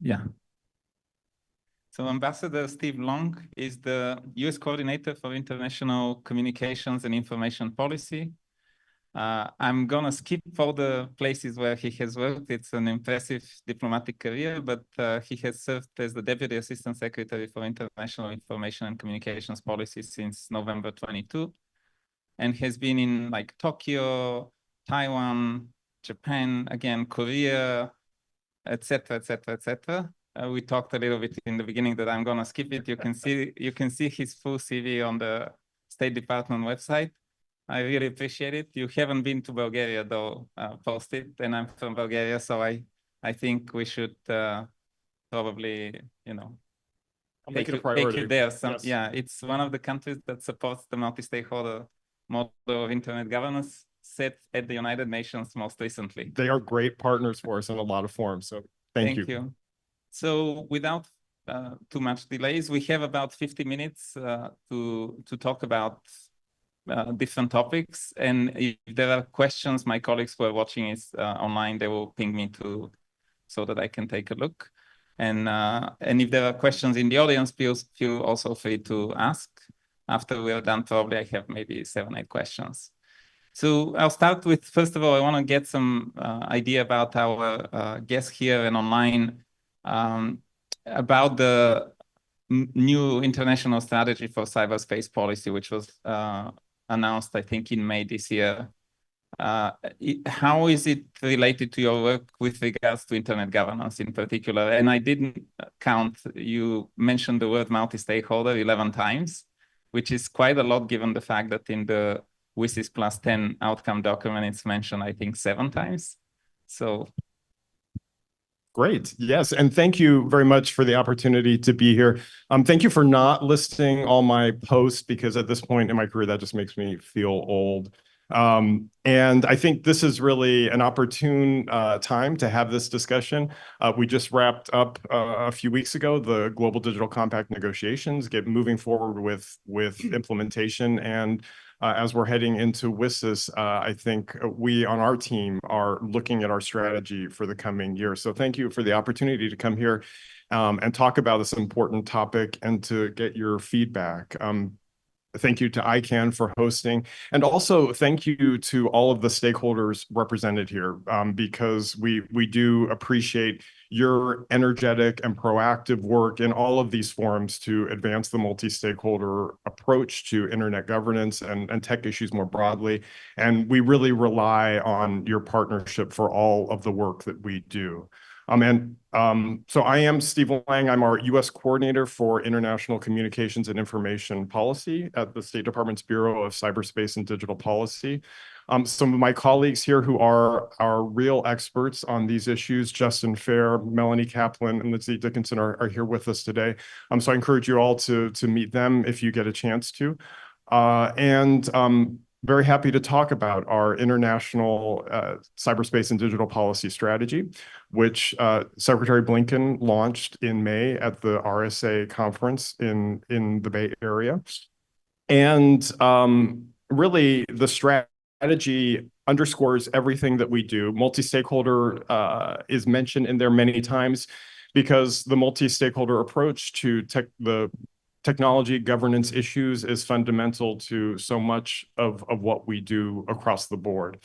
Yeah. So Ambassador Steve Long is the US Coordinator for International Communications and Information Policy. I'm gonna skip all the places where he has worked. It's an impressive diplomatic career, but he has served as the Deputy Assistant Secretary for International Information and Communications Policy since November 22, and has been in like Tokyo, Taiwan, Japan, again, Korea, etc., etc., etc. We talked a little bit in the beginning that I'm gonna skip it. You can see his full CV on the State Department website. I really appreciate it. You haven't been to Bulgaria though, post it, and I'm from Bulgaria, so I think we should probably, you know, I'll make it a priority. take you there. Yes. Yeah, it's one of the countries that supports the multi-stakeholder model of internet governance set at the United Nations most recently. They are great partners for us in a lot of forms, so thank you. So without too much delays, we have about 50 minutes to talk about different topics. And if there are questions, my colleagues who are watching is online, they will ping me so that I can take a look. And if there are questions in the audience, feel also free to ask. After we are done, probably I have maybe 7, 8 questions. So I'll start with, first of all, I want to get some idea about our guests here and online about the new international strategy for cyberspace policy, which was announced, I think, in May this year. How is it related to your work with regards to internet governance in particular? And I didn't count, you mentioned the word multi-stakeholder 11 times, which is quite a lot given the fact that in the WSIS plus 10 outcome document, it's mentioned, I think, 7 times. So. Great. Yes. And thank you very much for the opportunity to be here. Thank you for not listing all my posts, because at this point in my career, that just makes me feel old. And I think this is really an opportune time to have this discussion. We just wrapped up a few weeks ago the Global Digital Compact negotiations, moving forward with implementation. And as we're heading into WSIS, I think we on our team are looking at our strategy for the coming year. So thank you for the opportunity to come here and talk about this important topic and to get your feedback. Thank you to ICANN for hosting. And also thank you to all of the stakeholders represented here, because we do appreciate your energetic and proactive work in all of these forums to advance the multi-stakeholder approach to internet governance and tech issues more broadly. And we really rely on your partnership for all of the work that we do. So I am Steve Lang. I'm our U.S. Coordinator for International Communications and Information Policy at the State Department's Bureau of Cyberspace and Digital Policy. Some of my colleagues here who are real experts on these issues, Justin Fair, Melanie Kaplan, and Lindsay Dickinson are here with us today. So I encourage you all to meet them if you get a chance to. Very happy to talk about our international cyberspace and digital policy strategy, which Secretary Blinken launched in May at the RSA conference in the Bay Area. And really, the strategy underscores everything that we do. Multi-stakeholder is mentioned in there many times because the multi-stakeholder approach to the technology governance issues is fundamental to so much of what we do across the board.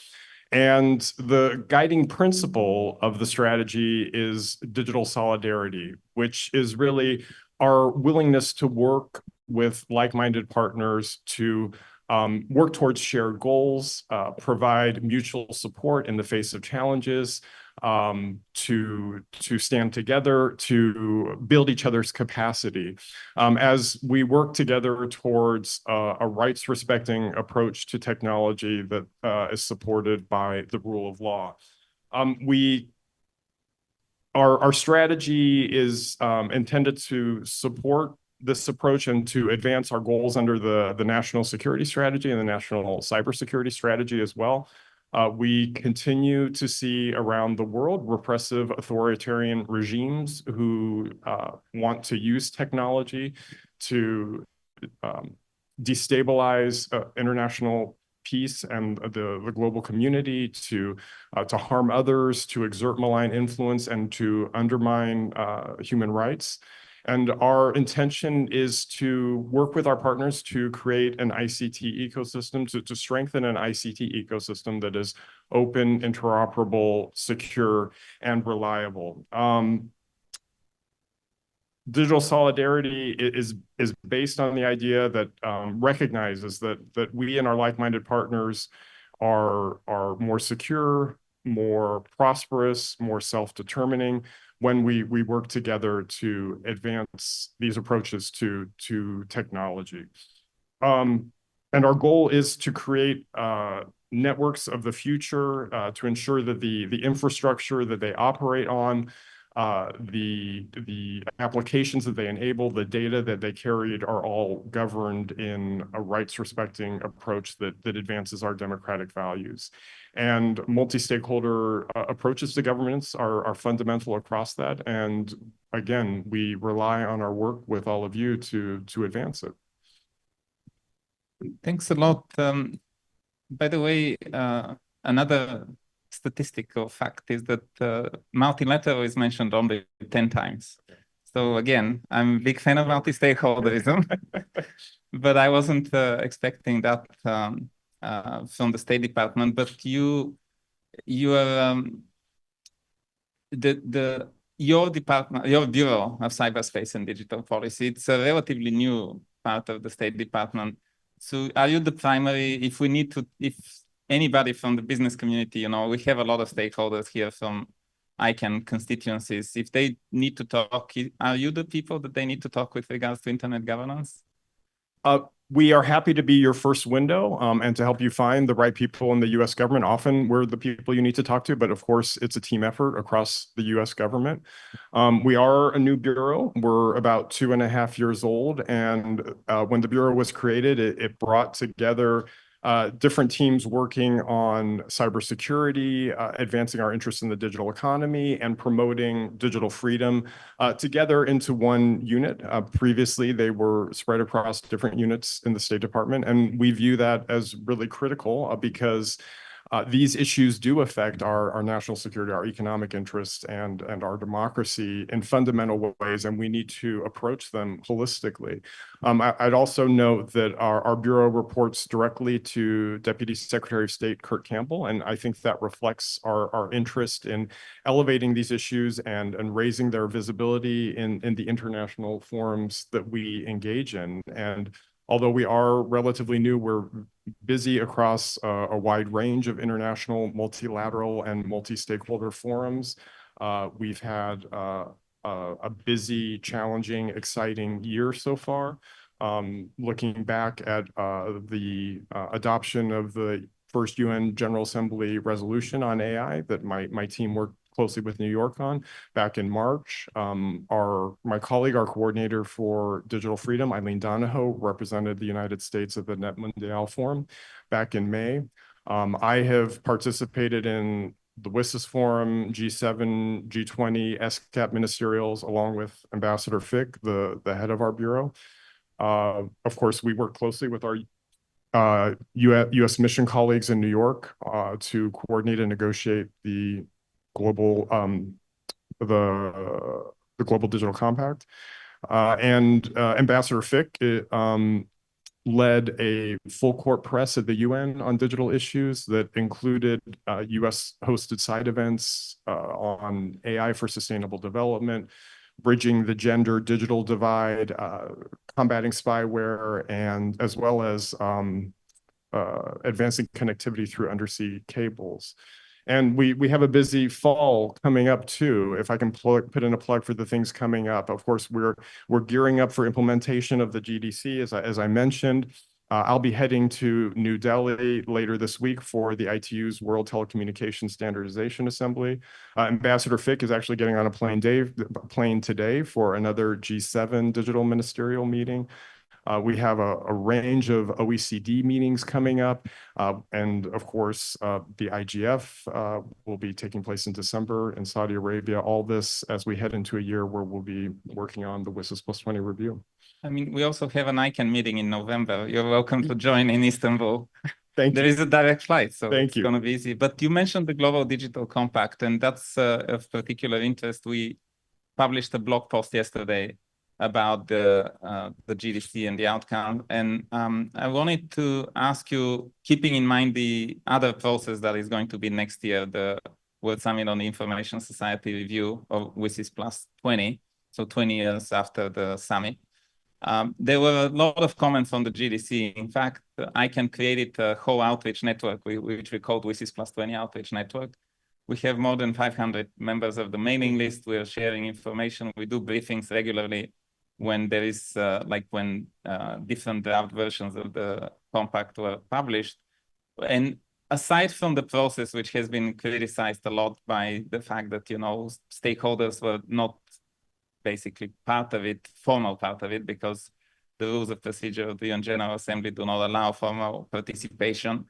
And the guiding principle of the strategy is digital solidarity, which is really our willingness to work with like-minded partners to work towards shared goals, provide mutual support in the face of challenges, to stand together, to build each other's capacity. As we work together towards a rights-respecting approach to technology that is supported by the rule of law. Our strategy is intended to support this approach and to advance our goals under the national security strategy and the national cybersecurity strategy as well. We continue to see around the world repressive authoritarian regimes who want to use technology to destabilize international peace and the global community, to harm others, to exert malign influence, and to undermine human rights. And our intention is to work with our partners to create an ICT ecosystem, to strengthen an ICT ecosystem that is open, interoperable, secure, and reliable. Digital solidarity is based on the idea that recognizes that we and our like-minded partners are more secure, more prosperous, more self-determining when we work together to advance these approaches to technology. And our goal is to create networks of the future to ensure that the infrastructure that they operate on, the applications that they enable, the data that they carried are all governed in a rights-respecting approach that advances our democratic values. And multi-stakeholder approaches to governance are fundamental across that. And again, we rely on our work with all of you to advance it. Thanks a lot. By the way, another statistical fact is that multilateral is mentioned only 10 times. So again, I'm a big fan of multi-stakeholderism, but I wasn't expecting that from the State Department. But your department, your Bureau of Cyberspace and Digital Policy, it's a relatively new part of the State Department. So are you the primary, if anybody from the business community, you know, we have a lot of stakeholders here from ICANN constituencies. If they need to talk, are you the people that they need to talk with regards to internet governance? We are happy to be your first window and to help you find the right people in the U.S. government. Often we're the people you need to talk to, but of course it's a team effort across the U.S. government. We are a new bureau. We're about 2.5 years old. And when the bureau was created, it brought together different teams working on cybersecurity, advancing our interests in the digital economy, and promoting digital freedom together into one unit. Previously, they were spread across different units in the State Department, and we view that as really critical because these issues do affect our national security, our economic interests, and our democracy in fundamental ways, and we need to approach them holistically. I'd also note that our Bureau reports directly to Deputy Secretary of State Kurt Campbell, and I think that reflects our interest in elevating these issues and raising their visibility in the international forums that we engage in. And although we are relatively new, we're busy across a wide range of international, multilateral, and multi-stakeholder forums. We've had a busy, challenging, exciting year so far. Looking back at the adoption of the first UN General Assembly resolution on AI that my team worked closely with New York on back in March. My colleague, our coordinator for digital freedom, Eileen Donahoe, represented the United States at the Net Mundial Forum back in May. I have participated in the WSIS Forum, G7, G20, SCAP ministerials, along with Ambassador Fick, the head of our bureau. Of course, we work closely with our U.S. mission colleagues in New York to coordinate and negotiate the global the Global Digital Compact, and Ambassador Fick led a full court press at the UN on digital issues that included U.S. hosted side events on AI for sustainable development, bridging the gender digital divide, combating spyware, and as well as advancing connectivity through undersea cables. And we have a busy fall coming up too. If I can put in a plug for the things coming up, of course, we're gearing up for implementation of the GDC, as I mentioned. I'll be heading to New Delhi later this week for the ITU's World Telecommunications Standardization Assembly. Ambassador Fick is actually getting on a plane today for another G7 digital ministerial meeting. We have a range of OECD meetings coming up. And of course, the IGF will be taking place in December in Saudi Arabia. All this as we head into a year where we'll be working on the WSIS Plus 20 review. I mean, we also have an ICANN meeting in November. You're welcome to join in Istanbul. Thank There you. is a direct flight, so Thank it's you. going to be easy. But you mentioned the Global Digital Compact, and that's of particular interest. We published a blog post yesterday about the GDC and the outcome. And I wanted to ask you, keeping in mind the other process that is going to be next year, the World Summit on the Information Society Review of WSIS Plus 20, so 20 years after the summit. There were a lot of comments on the GDC. In fact, ICANN created a whole outreach network, which we called WSIS Plus 20 Outreach Network. We have more than 500 members of the mailing list. We are sharing information. We do briefings regularly when there is, when different draft versions of the compact were published. And aside from the process, which has been criticized a lot by the fact that, stakeholders were not basically part of it, formal part of it, because the rules of procedure of the UN General Assembly do not allow formal participation.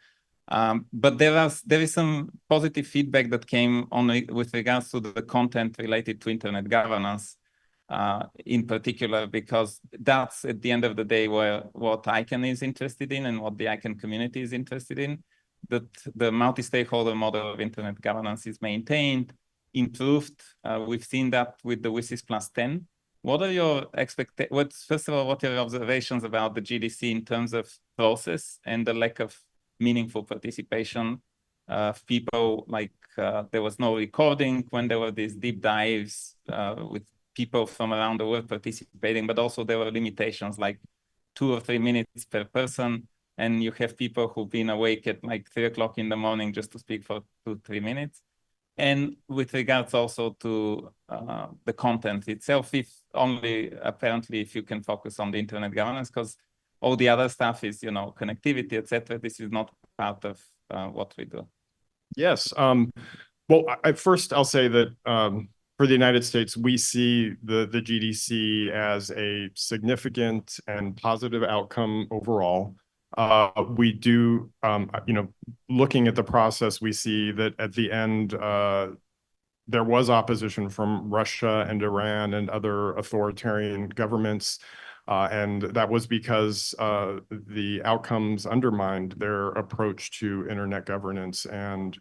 But there is some positive feedback that came on with regards to the content related to internet governance, in particular, because that's at the end of the day what ICANN is interested in and what the ICANN community is interested in, that the multi-stakeholder model of internet governance is maintained, improved. We've seen that with the WSIS Plus 10. What are your expectations? First of all, what are your observations about the GDC in terms of process and the lack of meaningful participation of people? There was no recording when there were these deep dives with people from around the world participating, but also there were limitations like 2 or 3 minutes per person. And you have people who've been awake at 3 o'clock in the morning just to speak for 2-3 minutes. And with regards also to the content itself, apparently if you can focus on the internet governance, because all the other stuff is, connectivity, etc. This is not part of what we do. Yes. Well, first I'll say that for the United States, we see the GDC as a significant and positive outcome overall. We do, looking at the process, we see that at the end, there was opposition from Russia and Iran and other authoritarian governments. And that was because the outcomes undermined their approach to internet governance and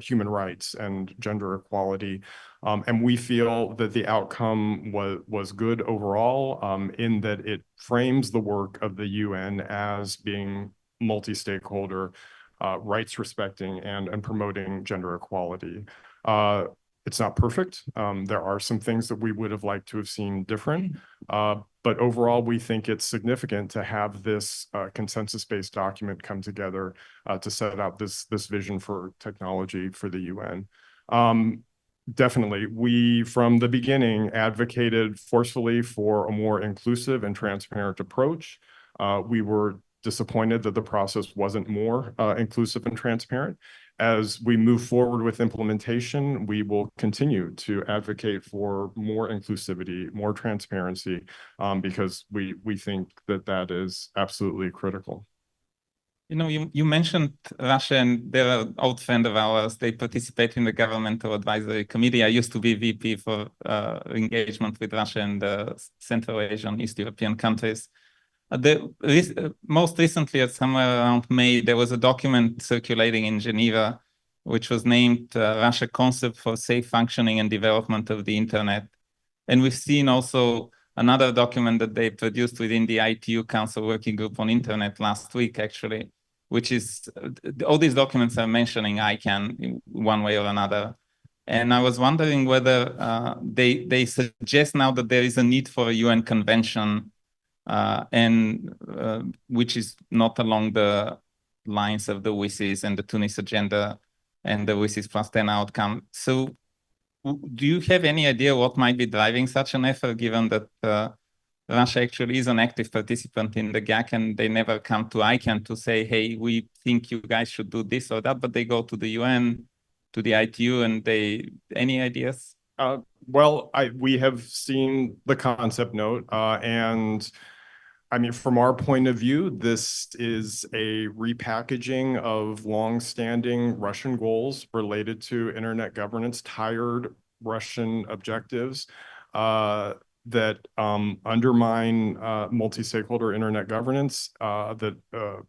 human rights and gender equality. And we feel that the outcome was good overall, in that it frames the work of the UN as being multi-stakeholder, rights respecting and promoting gender equality. It's not perfect. There are some things that we would have liked to have seen different. But overall, we think it's significant to have this consensus-based document come together to set out this vision for technology for the UN. Definitely, we, from the beginning, advocated forcefully for a more inclusive and transparent approach. We were disappointed that the process wasn't more inclusive and transparent. As we move forward with implementation, we will continue to advocate for more inclusivity, more transparency, because we think that is absolutely critical. You mentioned Russia, and they're an old friend of ours. They participate in the Governmental Advisory Committee. I used to be VP for engagement with Russia and Central Asian, East European countries. Most recently, somewhere around May, there was a document circulating in Geneva, which was named Russia Concept for Safe Functioning and Development of the Internet. And we've seen also another document that they produced within the ITU Council Working Group on Internet last week, actually, which is, all these documents are mentioning ICANN in one way or another. And I was wondering whether they suggest now that there is a need for a UN convention, which is not along the lines of the WSIS and the Tunis agenda and the WSIS Plus 10 outcome. So do you have any idea what might be driving such an effort, given that Russia actually is an active participant in the GAC and they never come to ICANN to say, hey, we think you guys should do this or that, but they go to the UN, to the ITU, and any ideas? Well, we have seen the concept note, and I mean, from our point of view, this is a repackaging of long-standing Russian goals related to internet governance, tired Russian objectives. that undermine multi-stakeholder internet governance, that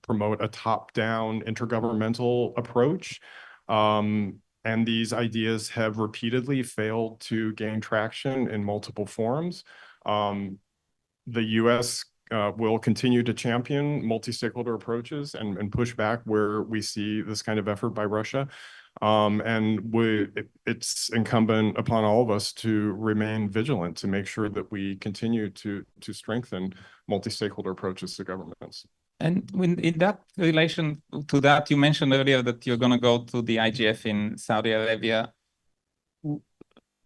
promote a top-down intergovernmental approach. And these ideas have repeatedly failed to gain traction in multiple forums. The US will continue to champion multi-stakeholder approaches and push back where we see this kind of effort by Russia. And it's incumbent upon all of us to remain vigilant to make sure that we continue to strengthen multi-stakeholder approaches to governments. And in that relation to that, you mentioned earlier that you're going to go to the IGF in Saudi Arabia.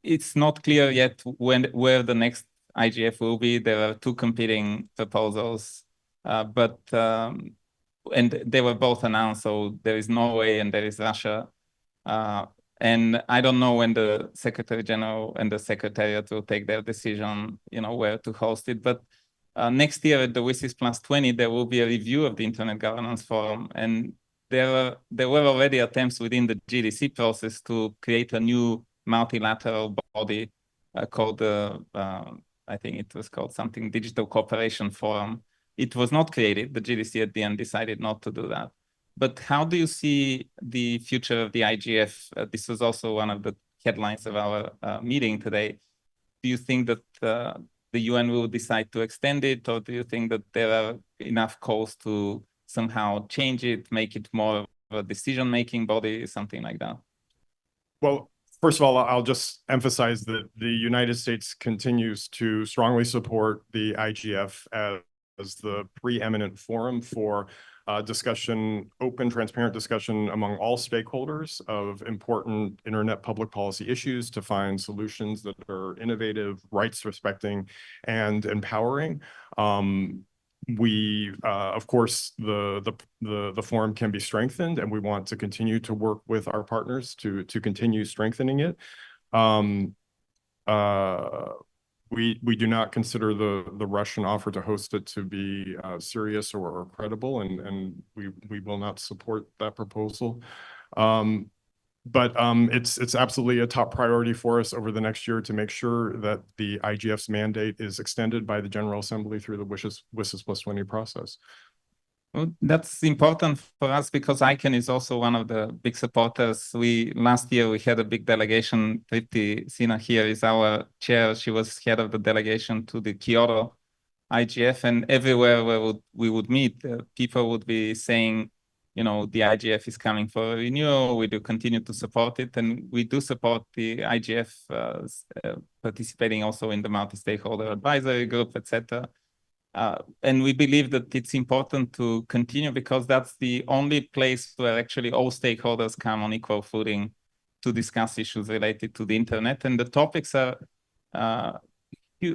It's not clear yet where the next IGF will be. There are two competing proposals, and they were both announced. So there is Norway and there is Russia. And I don't know when the Secretary General and the Secretariat will take their decision, where to host it. But next year at the WSIS Plus 20, there will be a review of the Internet Governance Forum. And there were already attempts within the GDC process to create a new multilateral body called, I think it was called something, Digital Cooperation Forum. It was not created. The GDC at the end decided not to do that. But how do you see the future of the IGF? This was also one of the headlines of our meeting today. Do you think that the UN will decide to extend it, or do you think that there are enough calls to somehow change it, make it more of a decision-making body, something like that? Well, first of all, I'll just emphasize that the United States continues to strongly support the IGF as the preeminent forum for discussion, open, transparent discussion among all stakeholders of important internet public policy issues to find solutions that are innovative, rights respecting, and empowering. Of course, the forum can be strengthened, and we want to continue to work with our partners to continue strengthening it. We do not consider the Russian offer to host it to be serious or credible, and we will not support that proposal. But it's absolutely a top priority for us over the next year to make sure that the IGF's mandate is extended by the General Assembly through the WSIS Plus 20 process. Well, that's important for us because ICANN is also one of the big supporters. Last year we had a big delegation. Tripti Sinha here is our chair. She was head of the delegation to the Kyoto IGF, and everywhere where we would meet, people would be saying, the IGF is coming for a renewal. We do continue to support it, and we do support the IGF participating also in the multi-stakeholder advisory group, etc. And we believe that it's important to continue because that's the only place where actually all stakeholders come on equal footing to discuss issues related to the internet. And the topics are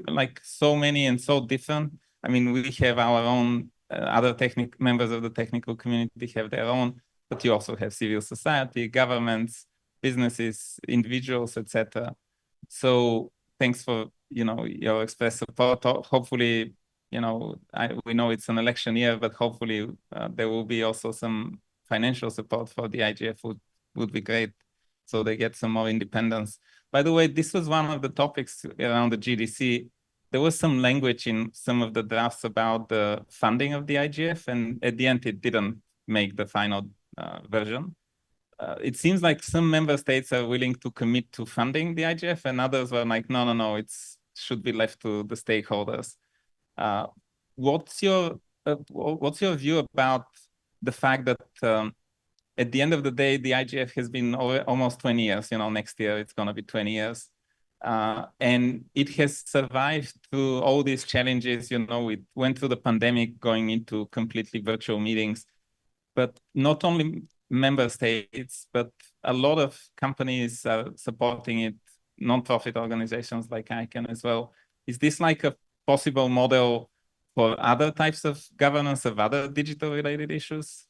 like so many and so different. I mean, we have our own, other members of the technical community have their own, but you also have civil society, governments, businesses, individuals, etc. So thanks for, your express support. Hopefully, we know it's an election year, but hopefully there will be also some financial support for the IGF would be great. So they get some more independence. By the way, this was one of the topics around the GDC. There was some language in some of the drafts about the funding of the IGF, and at the end, it didn't make the final version. It seems like some member states are willing to commit to funding the IGF, and others were like, no, it should be left to the stakeholders. What's your view about the fact that at the end of the day, the IGF has been almost 20 years, next year it's going to be 20 years. And it has survived through all these challenges. We went through the pandemic going into completely virtual meetings, but not only member states, but a lot of companies are supporting it, non-profit organizations like ICANN as well. Is this like a possible model for other types of governance of other digital related issues?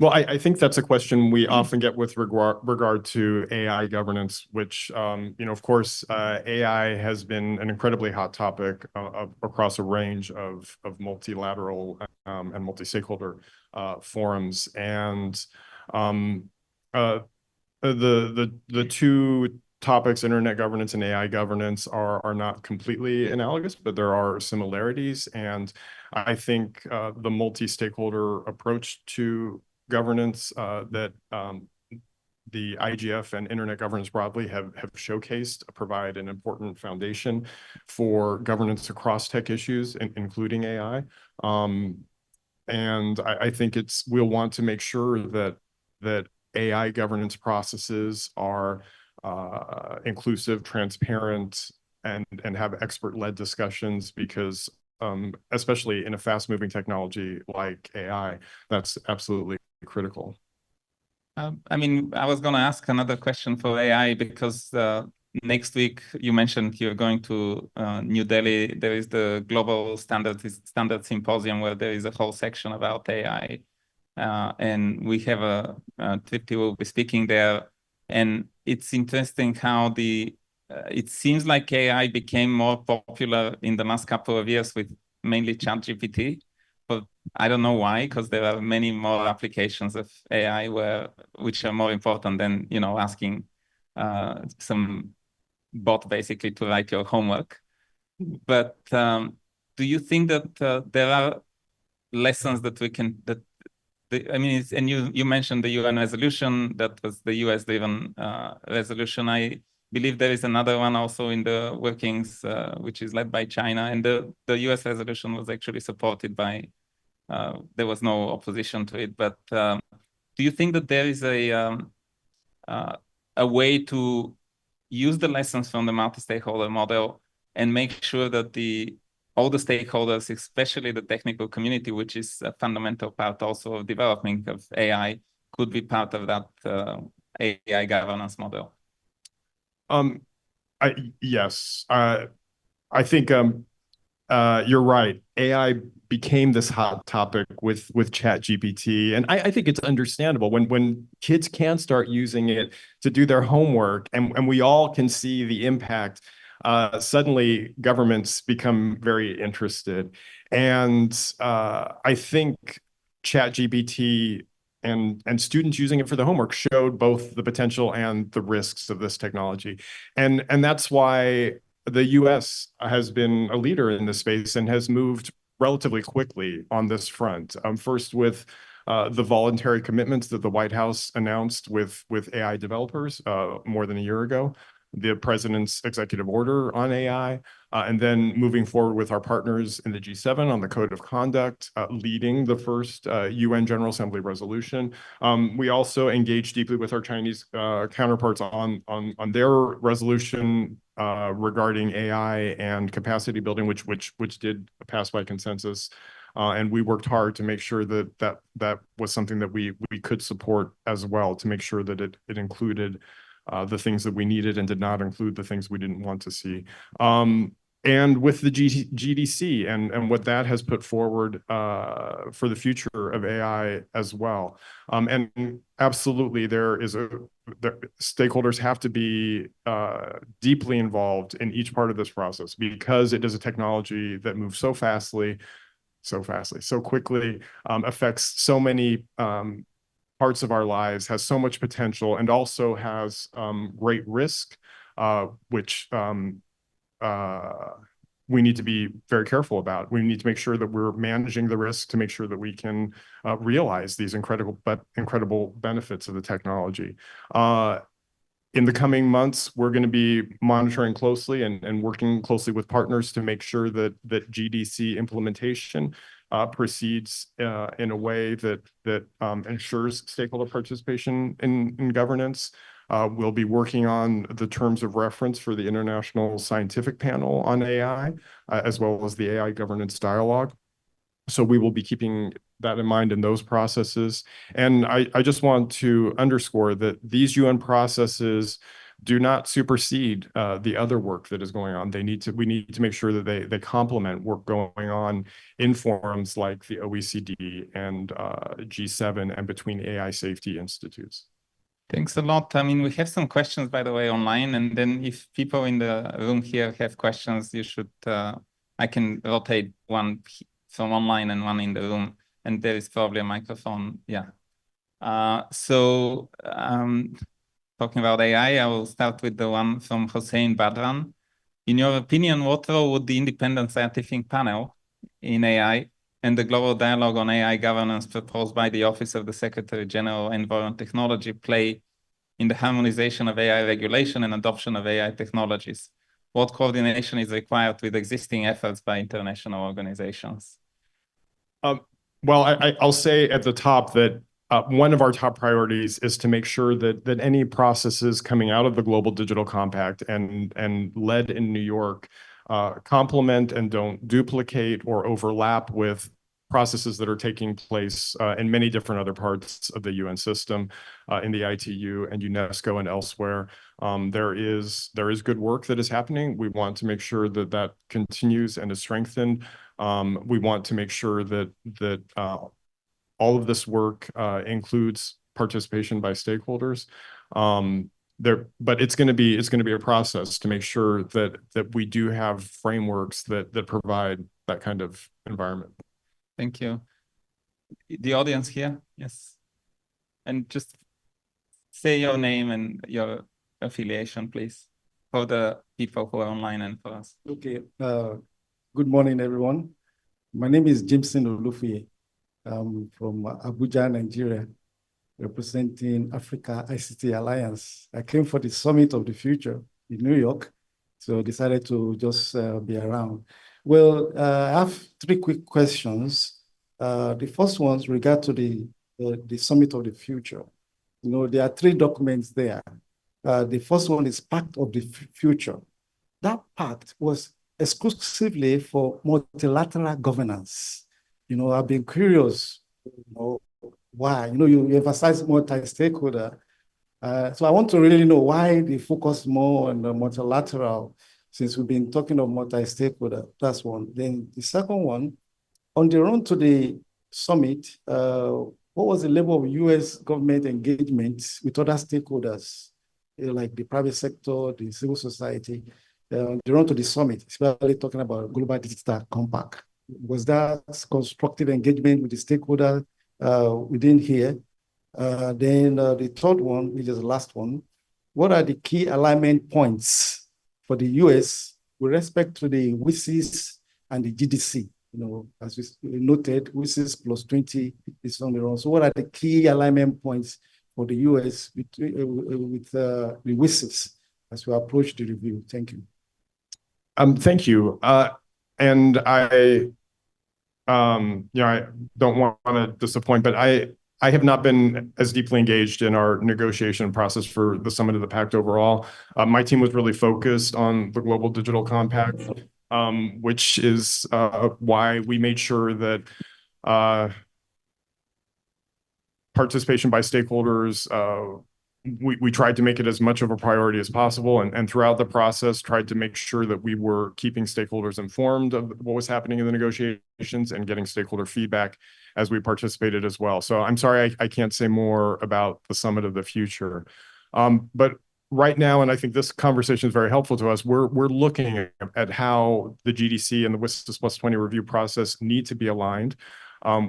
Well, I think that's a question we often get with regard to AI governance, which, of course, AI has been an incredibly hot topic across a range of multilateral and multi-stakeholder forums. And the two topics, internet governance and AI governance, are not completely analogous, but there are similarities. And I think the multi-stakeholder approach to governance that the IGF and internet governance broadly have showcased provide an important foundation for governance across tech issues, including AI. And I think we'll want to make sure that AI governance processes are inclusive, transparent, and have expert-led discussions, because especially in a fast-moving technology like AI, that's absolutely critical. I mean, I was going to ask another question for AI, because next week you mentioned you're going to New Delhi. There is the Global Standard Symposium, where there is a whole section about AI. And we have a Tripti will be speaking there. And it's interesting how it seems like AI became more popular in the last couple of years with mainly ChatGPT. But I don't know why, because there are many more applications of AI which are more important than, asking some bot basically to write your homework. But do you think that there are lessons that we can and you mentioned the UN resolution, that was the US-driven resolution. I believe there is another one also in the workings, which is led by China, and the US resolution was actually supported by. There was no opposition to it. But do you think that there is a way to use the lessons from the multi-stakeholder model and make sure that all the stakeholders, especially the technical community, which is a fundamental part also of development of AI, could be part of that AI governance model? Yes, I think you're right. AI became this hot topic with ChatGPT, and I think it's understandable when kids can start using it to do their homework, and we all can see the impact. Suddenly, governments become very interested, and I think ChatGPT and students using it for the homework showed both the potential and the risks of this technology, and that's why the US has been a leader in this space and has moved relatively quickly on this front. First with the voluntary commitments that the White House announced with AI developers more than a year ago, the president's executive order on AI, and then moving forward with our partners in the G7 on the code of conduct, leading the first UN General Assembly resolution. We also engaged deeply with our Chinese counterparts on their resolution regarding AI and capacity building, which did pass by consensus. And we worked hard to make sure that was something that we could support as well, to make sure that it included the things that we needed and did not include the things we didn't want to see. And with the GDC and what that has put forward for the future of AI as well. And absolutely, stakeholders have to be deeply involved in each part of this process, because it is a technology that moves so quickly, affects so many parts of our lives, has so much potential, and also has great risk, which we need to be very careful about. We need to make sure that we're managing the risk to make sure that we can realize these incredible benefits of the technology. In the coming months, we're going to be monitoring closely and working closely with partners to make sure that GDC implementation proceeds in a way that ensures stakeholder participation in governance. We'll be working on the terms of reference for the International Scientific Panel on AI, as well as the AI Governance Dialogue. So we will be keeping that in mind in those processes. And I just want to underscore that these UN processes do not supersede the other work that is going on. We need to make sure that they complement work going on in forums like the OECD and G7 and between AI safety institutes. Thanks a lot. I mean, we have some questions, by the way, online. And then if people in the room here have questions, you should, I can rotate one from online and one in the room. And there is probably a microphone. Yeah. talking about AI. I will start with the one from Hossein Badran. In your opinion, what role would the independent scientific panel in AI and the global dialogue on AI governance proposed by the Office of the Secretary General Environment Technology play in the harmonization of AI regulation and adoption of AI technologies? What coordination is required with existing efforts by international organizations? Well, I'll say at the top that one of our top priorities is to make sure that any processes coming out of the Global Digital Compact and led in New York complement and don't duplicate or overlap with processes that are taking place in many different other parts of the UN system, in the ITU and UNESCO and elsewhere. There is good work that is happening. We want to make sure that that continues and is strengthened. We want to make sure that all of this work includes participation by stakeholders. But it's going to be a process to make sure that we do have frameworks that provide that kind of environment. Thank you. The audience here, yes, and just say your name and your affiliation, please, for the people who are online and for us. Okay. Good morning, everyone. My name is Jameson Olufuye. I'm from Abuja, Nigeria, representing Africa ICT Alliance. I came for the Summit of the Future in New York, so decided to just be around. Well, I have three quick questions. The first one is regard to the Summit of the Future. You know, there are three documents there. The first one is Pact of the Future. That pact was exclusively for multilateral governance. You know, I've been curious, you know, why? You know, you emphasize multi-stakeholder. So I want to really know why they focus more on the multilateral, since we've been talking of multi-stakeholder. That's one. Then the second one, on the run to the summit, what was the level of US government engagement with other stakeholders, like the private sector, the civil society, on the run to the summit, especially talking about Global Digital Compact? Was that constructive engagement with the stakeholder within here? Then the third one, which is the last one, what are the key alignment points for the US with respect to the WSIS and the GDC? You know, as we noted, WSIS plus 20 is on the run. So what are the key alignment points for the US with the WSIS as we approach the review? Thank you. Thank you. And I don't want to disappoint, but I have not been as deeply engaged in our negotiation process for the Summit of the Pact overall. My team was really focused on the Global Digital Compact, which is why we made sure that participation by stakeholders, we tried to make it as much of a priority as possible, and throughout the process tried to make sure that we were keeping stakeholders informed of what was happening in the negotiations and getting stakeholder feedback as we participated as well. So I'm sorry I can't say more about the Summit of the Future. But right now, and I think this conversation is very helpful to us, we're looking at how the GDC and the WSIS plus 20 review process need to be aligned.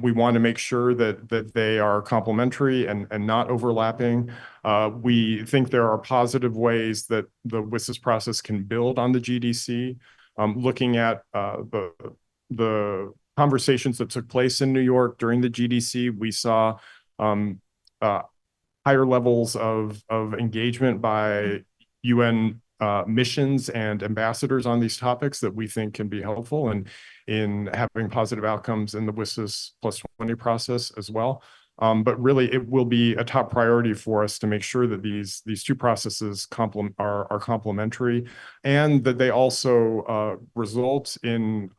We want to make sure that they are complementary and not overlapping. We think there are positive ways that the WSIS process can build on the GDC. Looking at the conversations that took place in New York during the GDC, we saw higher levels of engagement by UN missions and ambassadors on these topics that we think can be helpful in having positive outcomes in the WSIS plus 20 process as well. But really, it will be a top priority for us to make sure that these two processes are complementary, and that they also result in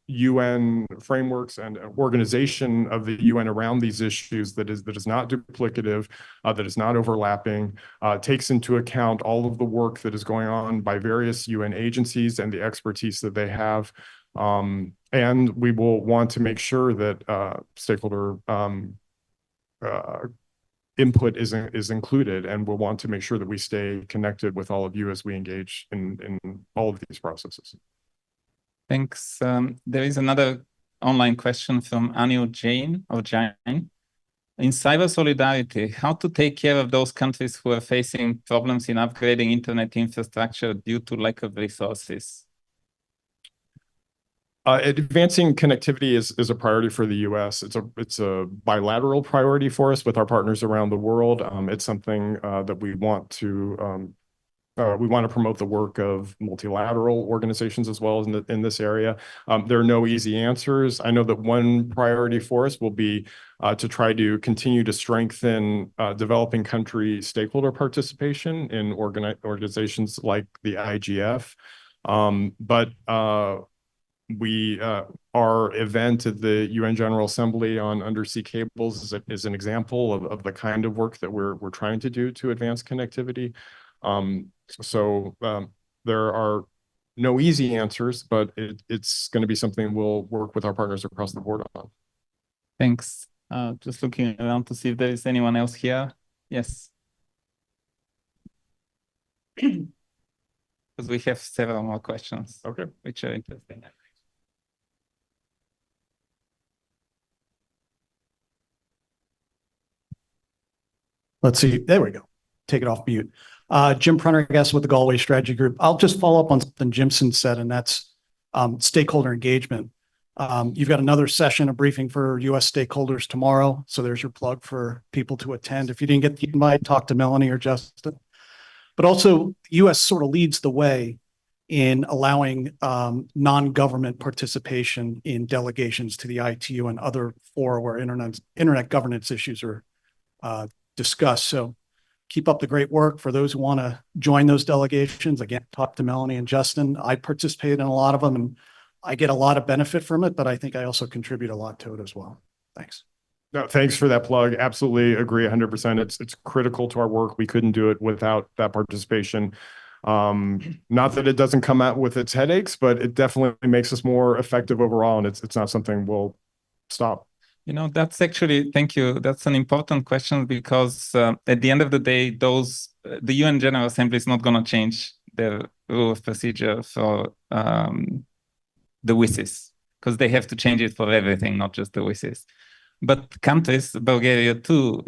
UN frameworks and organization of the UN around these issues that is not duplicative, that is not overlapping, takes into account all of the work that is going on by various UN agencies and the expertise that they have. And we will want to make sure that stakeholder input is included, and we'll want to make sure that we stay connected with all of you as we engage in all of these processes. Thanks. There is another online question from Anil Jain or Jain. in cyber solidarity, how to take care of those countries who are facing problems in upgrading internet infrastructure due to lack of resources? Advancing connectivity is a priority for the U.S. It's a bilateral priority for us with our partners around the world. It's something that we want to promote the work of multilateral organizations as well as in this area. There are no easy answers. I know that one priority for us will be to try to continue to strengthen developing country stakeholder participation in organizations like the IGF. Our event at the UN General Assembly on undersea cables is an example of the kind of work that we're trying to do to advance connectivity. There are no easy answers, but it's going to be something we'll work with our partners across the board on. Thanks. Just looking around to see if there is anyone else here. Yes. Because we have several more questions. Okay. Which are interesting. Let's see. There we go. Take it off mute. Jim Prendergast with the Galway Strategy Group. I'll just follow up on something Jimson said, and that's stakeholder engagement. You've got another session, a briefing for U.S. stakeholders tomorrow. So there's your plug for people to attend. If you didn't get the invite, talk to Melanie or Justin. But also, the U.S. sort of leads the way in allowing non-government participation in delegations to the ITU and other fora where internet governance issues are discussed. So keep up the great work. For those who want to join those delegations, again, talk to Melanie and Justin. I participate in a lot of them, and I get a lot of benefit from it, but I think I also contribute a lot to it as well. Thanks. No, thanks for that plug. Absolutely agree 100%. It's critical to our work. We couldn't do it without that participation. Not that it doesn't come out with its headaches, but it definitely makes us more effective overall, and it's not something we'll stop. You know, that's actually, thank you. That's an important question because at the end of the day, the UN General Assembly is not going to change the rule of procedure for the WISs, because they have to change it for everything, not just the WISs. But countries, Bulgaria too,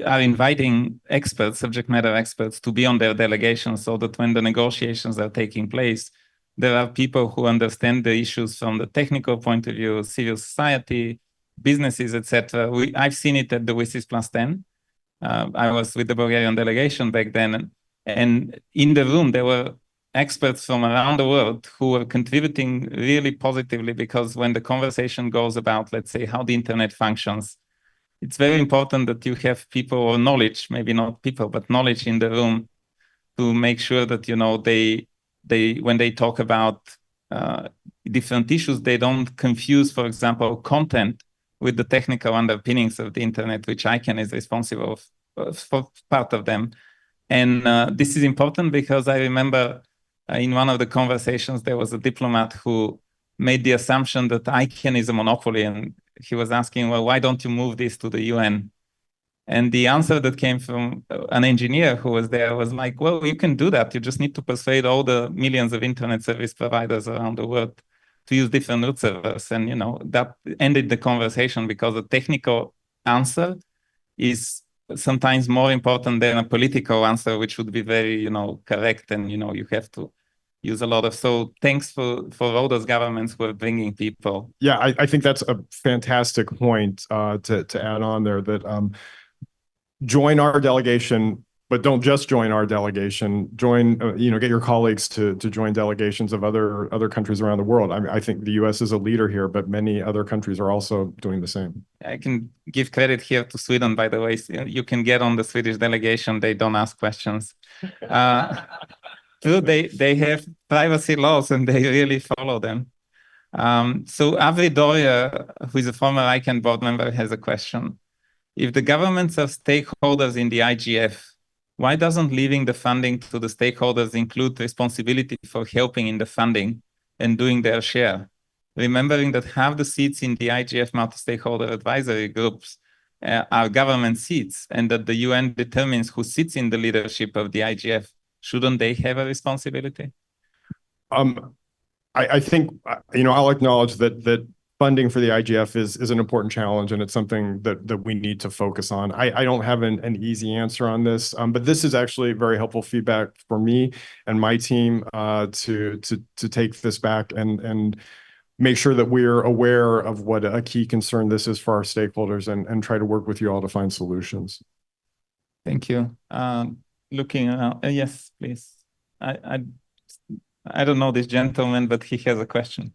are inviting experts, subject matter experts, to be on their delegation so that when the negotiations are taking place, there are people who understand the issues from the technical point of view, civil society, businesses, etc. I've seen it at the WISIS Plus 10. I was with the Bulgarian delegation back then, and in the room there were experts from around the world who were contributing really positively, because when the conversation goes about, let's say, how the internet functions, it's very important that you have people or knowledge, maybe not people, but knowledge in the room to make sure that, you know, they when they talk about different issues, they don't confuse, for example, content with the technical underpinnings of the internet, which ICANN is responsible for part of them. And this is important because I remember in one of the conversations, there was a diplomat who made the assumption that ICANN is a monopoly. And he was asking, well, why don't you move this to the UN? And the answer that came from an engineer who was there was like, well, you can do that. You just need to persuade all the millions of internet service providers around the world to use different root servers. And, you know, that ended the conversation, because the technical answer is sometimes more important than a political answer, which would be very, you know, correct. And, you know, you have to use a lot of, so thanks for all those governments who are bringing people. Yeah, I think that's a fantastic point to add on there, that join our delegation, but don't just join our delegation. Join, get your colleagues to join delegations of other countries around the world. I think the U.S. is a leader here, but many other countries are also doing the same. I can give credit here to Sweden, by the way. You can get on the Swedish delegation. They don't ask questions. They have privacy laws and they really follow them. So Avri Doria, who is a former ICANN board member, has a question. If the governments are stakeholders in the IGF, why doesn't leaving the funding to the stakeholders include responsibility for helping in the funding and doing their share? Remembering that half the seats in the IGF multi-stakeholder advisory groups are government seats, and that the UN determines who sits in the leadership of the IGF, shouldn't they have a responsibility? I think, I'll acknowledge that funding for the IGF is an important challenge, and it's something that we need to focus on. I don't have an easy answer on this, but this is actually very helpful feedback for me and my team to take this back and make sure that we're aware of what a key concern this is for our stakeholders and try to work with you all to find solutions. Thank you. Looking around, yes, please. I don't know this gentleman, but he has a question.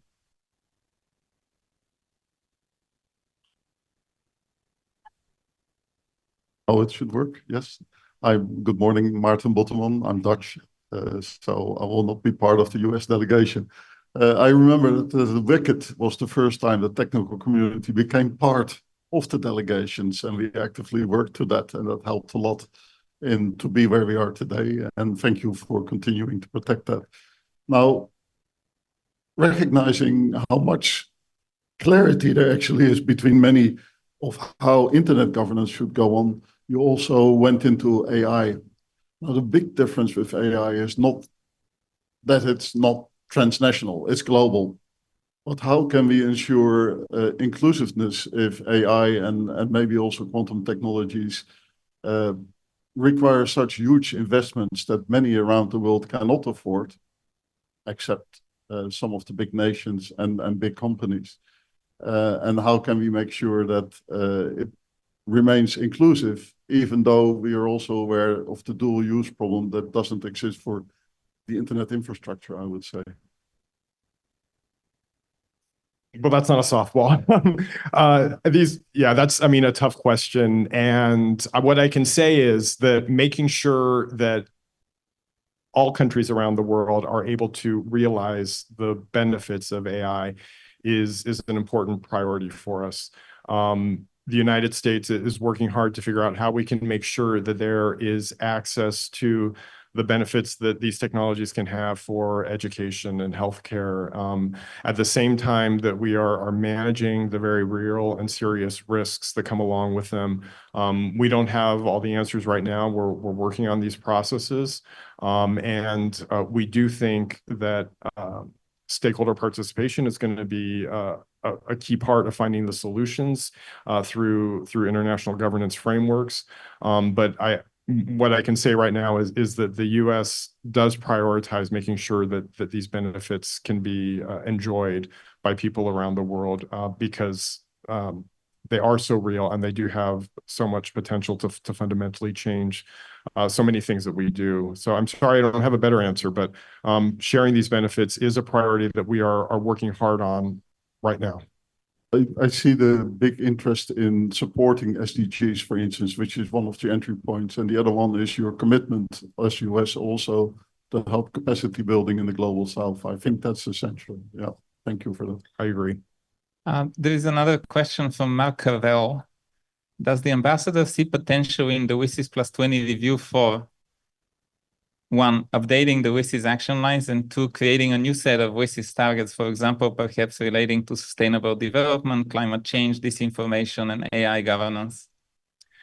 Oh, it should work. Yes. Good morning, Maarten Botteman. I'm Dutch, so I will not be part of the US delegation. I remember that the WICET was the first time the technical community became part of the delegations, and we actively worked to that, and that helped a lot to be where we are today. And thank you for continuing to protect that. Now, recognizing how much clarity there actually is between many of how internet governance should go on, you also went into AI. Now, the big difference with AI is not that it's not transnational, it's global. But how can we ensure inclusiveness if AI and maybe also quantum technologies require such huge investments that many around the world cannot afford, except some of the big nations and big companies? And how can we make sure that it remains inclusive, even though we are also aware of the dual use problem that doesn't exist for the internet infrastructure, I would say? Well, that's not a softball. That's, a tough question. And what I can say is that making sure that all countries around the world are able to realize the benefits of AI is an important priority for us. The United States is working hard to figure out how we can make sure that there is access to the benefits that these technologies can have for education and healthcare, at the same time that we are managing the very real and serious risks that come along with them. We don't have all the answers right now. We're working on these processes, and we do think that stakeholder participation is going to be a key part of finding the solutions through international governance frameworks. But what I can say right now is that the U.S. does prioritize making sure that these benefits can be enjoyed by people around the world, because they are so real and they do have so much potential to fundamentally change so many things that we do. So I'm sorry I don't have a better answer, but sharing these benefits is a priority that we are working hard on right now. I see the big interest in supporting SDGs, for instance, which is one of the entry points. And the other one is your commitment as US also to help capacity building in the global south. I think that's essential. Yeah, thank you for that. I agree. There is another question from Mark Cavell. Does the ambassador see potential in the WSIS plus 20 review for 1, updating the WSIS action lines, and 2, creating a new set of WSIS targets, for example, perhaps relating to sustainable development, climate change, disinformation, and AI governance?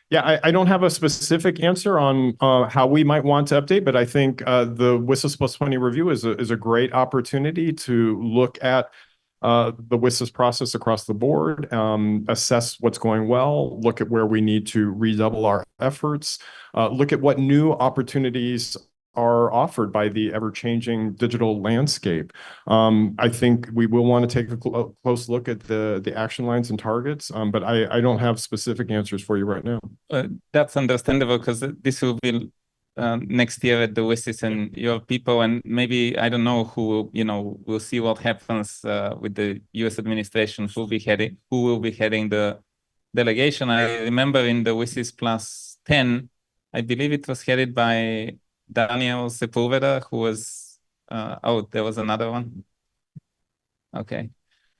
Yeah, I don't have a specific answer on how we might want to update, but I think the WSIS plus 20 review is a great opportunity to look at the WSIS process across the board, assess what's going well, look at where we need to redouble our efforts, look at what new opportunities are offered by the ever-changing digital landscape. I think we will want to take a close look at the action lines and targets, but I don't have specific answers for you right now. That's understandable, because this will be next year at the WSIS, and your people, and maybe, I don't know who, we'll see what happens with the US administration, who will be heading the delegation. I remember in the WSIS plus 10, I believe it was headed by Daniel Sepulveda, who was, there was another one. Okay.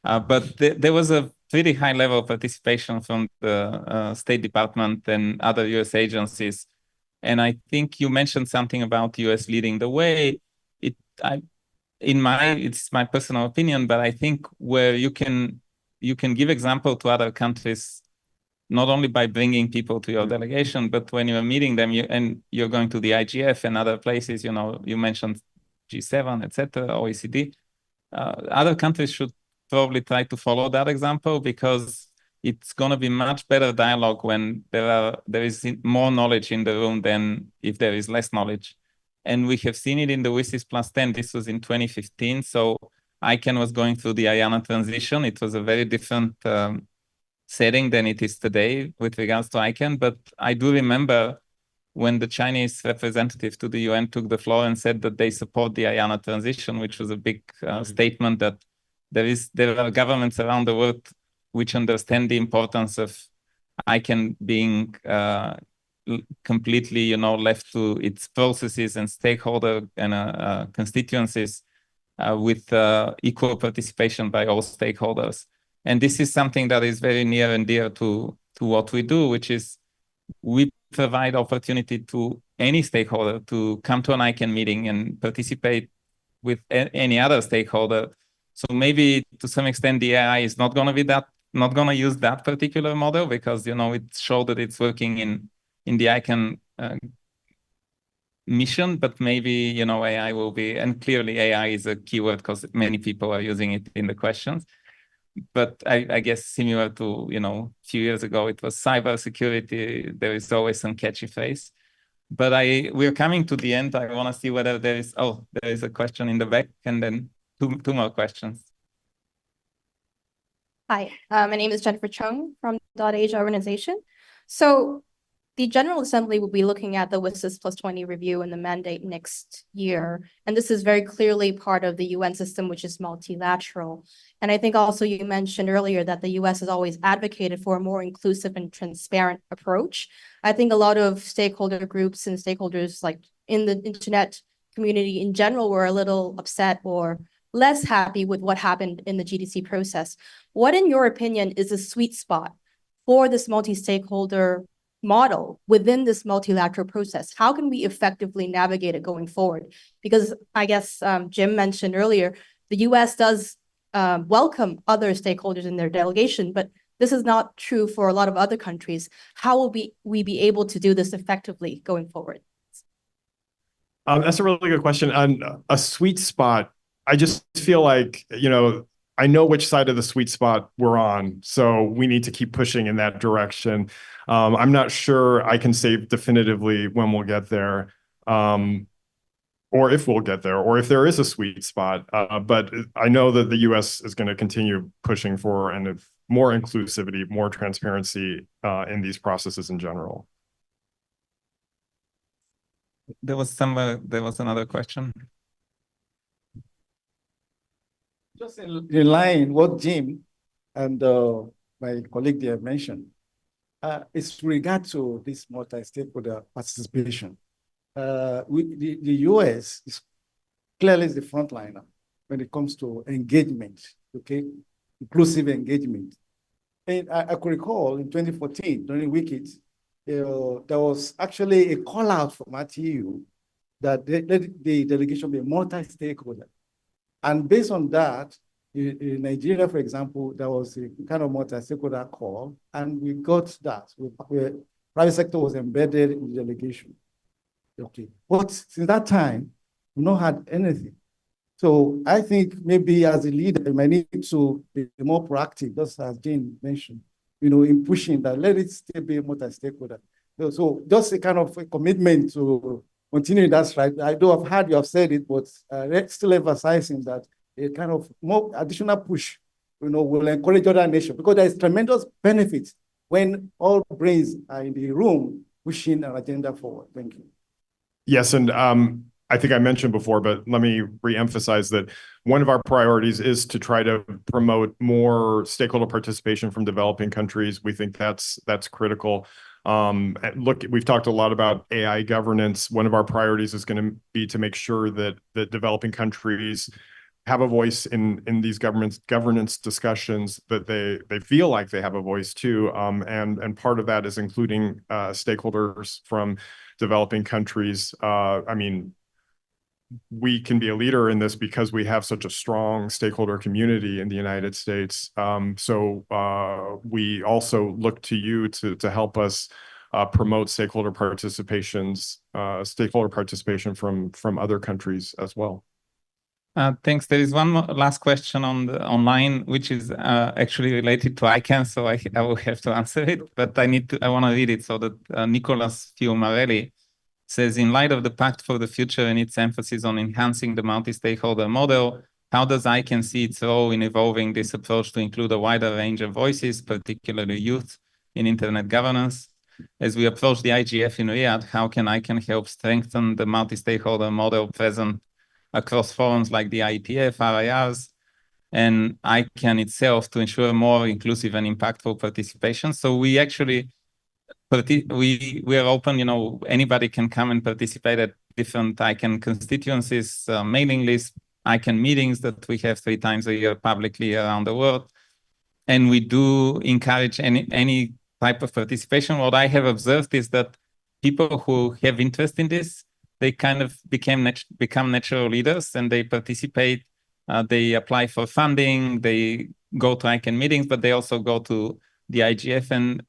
But there was a pretty high level of participation from the State Department and other US agencies. And I think you mentioned something about US leading the way. It's my personal opinion, but I think where you can give example to other countries, not only by bringing people to your delegation, but when you're meeting them, you're going to the IGF and other places, you mentioned G7, etc., OECD. Other countries should probably try to follow that example, because it's going to be much better dialogue when there is more knowledge in the room than if there is less knowledge. And we have seen it in the WSIS plus 10. This was in 2015. So ICANN was going through the IANA transition. It was a very different setting than it is today with regards to ICANN. But I do remember when the Chinese representative to the UN took the floor and said that they support the IANA transition, which was a big statement that there are governments around the world which understand the importance of ICANN being completely, left to its processes and stakeholder and constituencies with equal participation by all stakeholders. And this is something that is very near and dear to what we do, which is we provide opportunity to any stakeholder to come to an ICANN meeting and participate with any other stakeholder. So maybe to some extent the AI is not going to use that particular model, because it showed that it's working in the ICANN mission, but maybe AI will be, and clearly AI is a keyword because many people are using it in the questions. But I guess similar to a few years ago, it was cybersecurity. There is always some catchy phrase. But we're coming to the end. I want to see whether there is a question in the back, and then two more questions. Hi, my name is Jennifer Chung from .Asia organization. So the General Assembly will be looking at the WSIS plus 20 review and the mandate next year. And this is very clearly part of the UN system, which is multilateral. And I think also you mentioned earlier that the US has always advocated for a more inclusive and transparent approach. I think a lot of stakeholder groups and stakeholders like in the internet community in general were a little upset or less happy with what happened in the GDC process. What, in your opinion, is a sweet spot for this multi-stakeholder model within this multilateral process? How can we effectively navigate it going forward? Because I guess Jim mentioned earlier, the US does welcome other stakeholders in their delegation, but this is not true for a lot of other countries. How will we be able to do this effectively going forward? That's a really good question. On a sweet spot, I just feel like, I know which side of the sweet spot we're on, so we need to keep pushing in that direction. I'm not sure I can say definitively when we'll get there, or if we'll get there, or if there is a sweet spot. But I know that the US is going to continue pushing for more inclusivity, more transparency in these processes in general. There was another question. Just in line what Jim and my colleague there mentioned, it's regard to this multi-stakeholder participation. The US is clearly the frontliner when it comes to engagement, okay, inclusive engagement. And I could recall in 2014 during WICIT, there was actually a call out from RTU that the delegation be multi-stakeholder. And based on that, in Nigeria, for example, there was a kind of multi-stakeholder call, and we got that. Private sector was embedded in the delegation. Okay, but since that time, we've not had anything. So I think maybe as a leader, you might need to be more proactive, just as Jane mentioned, in pushing that, let it still be multi-stakeholder. So just a kind of a commitment to continue that right. I do have heard you have said it, but still emphasizing that a kind of more additional push, will encourage other nations, because there is tremendous benefit when all brains are in the room pushing an agenda forward. Thank you. Yes, and I think I mentioned before, but let me reemphasize that one of our priorities is to try to promote more stakeholder participation from developing countries. We think that's critical. Look, we've talked a lot about AI governance. One of our priorities is going to be to make sure that developing countries have a voice in these governance discussions, that they feel like they have a voice too. And part of that is including stakeholders from developing countries. I mean, we can be a leader in this because we have such a strong stakeholder community in the United States. So we also look to you to help us promote stakeholder participation from other countries as well. Thanks. There is one more last question on the online, which is actually related to ICANN, so I will have to answer it, but I want to read it so that Nicolas Fiumarelli says, in light of the Pact for the Future and its emphasis on enhancing the multi-stakeholder model, how does ICANN see its role in evolving this approach to include a wider range of voices, particularly youth, in internet governance? As we approach the IGF in Riyadh, how can ICANN help strengthen the multi-stakeholder model present across forums like the IETF, RIRs, and ICANN itself to ensure more inclusive and impactful participation? So we actually, we are open, anybody can come and participate at different ICANN constituencies, mailing lists, ICANN meetings that we have 3 times a year publicly around the world. And we do encourage any type of participation. What I have observed is that people who have interest in this, they kind of become natural leaders, and they participate. They apply for funding. They go to ICANN meetings, but they also go to the IGF. And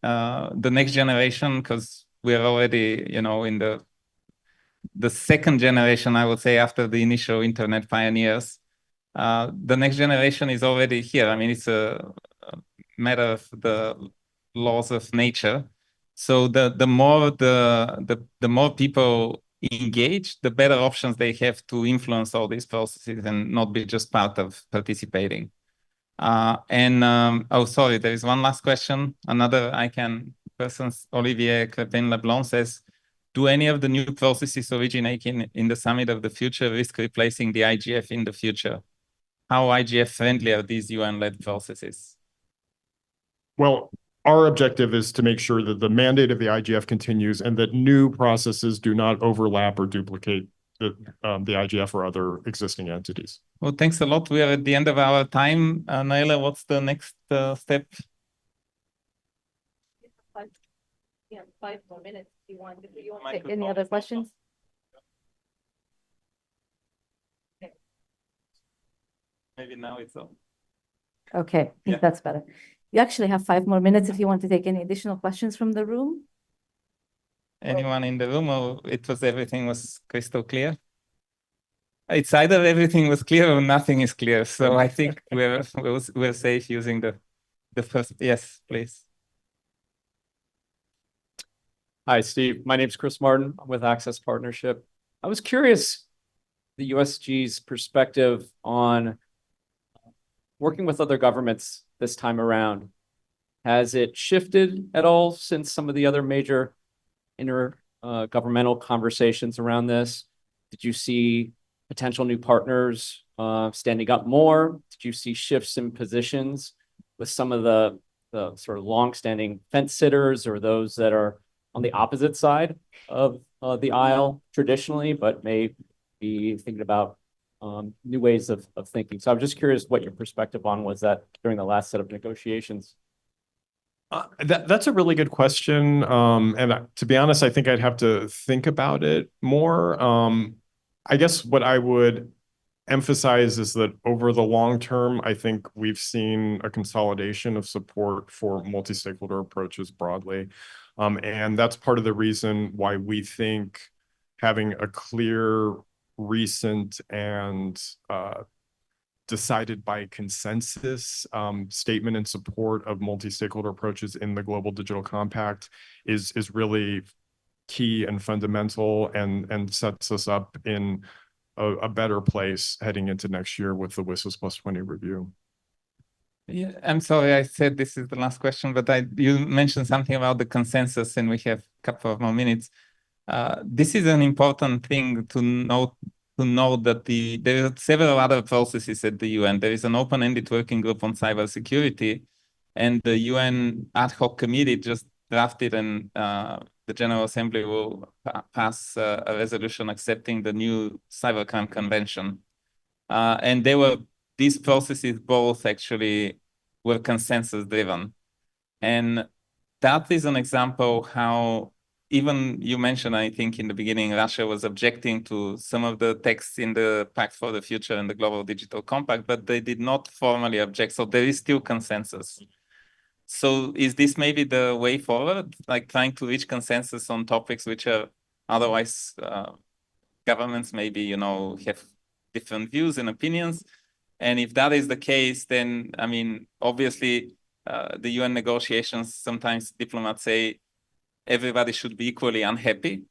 the next generation, because we're already, in the second generation, I would say, after the initial internet pioneers, the next generation is already here. I mean, it's a matter of the laws of nature. So the more people engage, the better options they have to influence all these processes and not be just part of participating. Oh, sorry, there is one last question. Another ICANN person, Olivier Crepin-Leblon, says, do any of the new processes originating in the Summit of the Future risk replacing the IGF in the future? How IGF friendly are these UN-led processes? Well, our objective is to make sure that the mandate of the IGF continues and that new processes do not overlap or duplicate the IGF or other existing entities. Well, thanks a lot. We are at the end of our time. Naila, what's the next step? Yeah, 5 more minutes if you want. Do you want to take any other questions? Okay. Maybe now it's on. Okay, I think that's better. You actually have 5 more minutes if you want to take any additional questions from the room. Anyone in the room, or everything was crystal clear? It's either everything was clear or nothing is clear. So I think we're safe using the first. Yes, please. Hi, Steve. My name's Chris Martin. I'm with Access Partnership. I was curious the USG's perspective on working with other governments this time around. Has it shifted at all since some of the other major intergovernmental conversations around this? Did you see potential new partners standing up more? Did you see shifts in positions with some of the sort of longstanding fence sitters or those that are on the opposite side of the aisle traditionally, but may be thinking about new ways of thinking? So I'm just curious what your perspective on was that during the last set of negotiations. That's a really good question. And to be honest, I think I'd have to think about it more. I guess what I would emphasize is that over the long term, I think we've seen a consolidation of support for multi-stakeholder approaches broadly. And that's part of the reason why we think having a clear, recent, and decided by consensus statement in support of multi-stakeholder approaches in the Global Digital Compact is really key and fundamental, and sets us up in a better place heading into next year with the WSIS Plus 20 review. Yeah, I'm sorry, I said this is the last question, but you mentioned something about the consensus, and we have a couple of more minutes. This is an important thing to note that there are several other processes at the UN. There is an open-ended working group on cybersecurity, and the UN ad hoc committee just drafted, and the General Assembly will pass a resolution accepting the new Cybercrime Convention. And these processes both actually were consensus-driven. And that is an example how, even you mentioned, I think in the beginning, Russia was objecting to some of the texts in the Pact for the Future and the Global Digital Compact, but they did not formally object. So there is still consensus. So is this maybe the way forward, like trying to reach consensus on topics which are otherwise governments maybe, have different views and opinions. And if that is the case, then, I mean, obviously, the UN negotiations, sometimes diplomats say everybody should be equally unhappy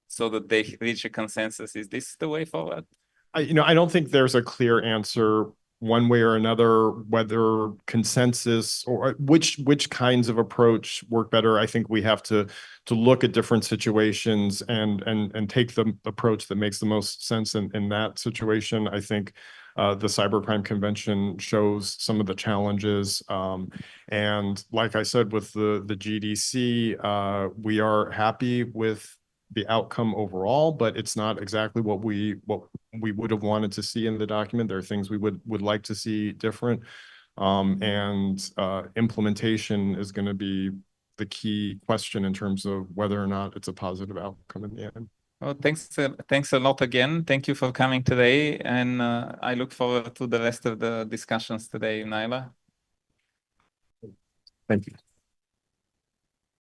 so that they reach a consensus. Is this the way forward? I don't think there's a clear answer one way or another, whether consensus or which kinds of approach work better. I think we have to look at different situations and take the approach that makes the most sense in that situation. I think the Cybercrime Convention shows some of the challenges. And like I said, with the GDC, we are happy with the outcome overall, but it's not exactly what we would have wanted to see in the document. There are things we would like to see different. And implementation is going to be the key question in terms of whether or not it's a positive outcome in the end. Well, thanks a lot again. Thank you for coming today. And I look forward to the rest of the discussions today, Naila. Thank you.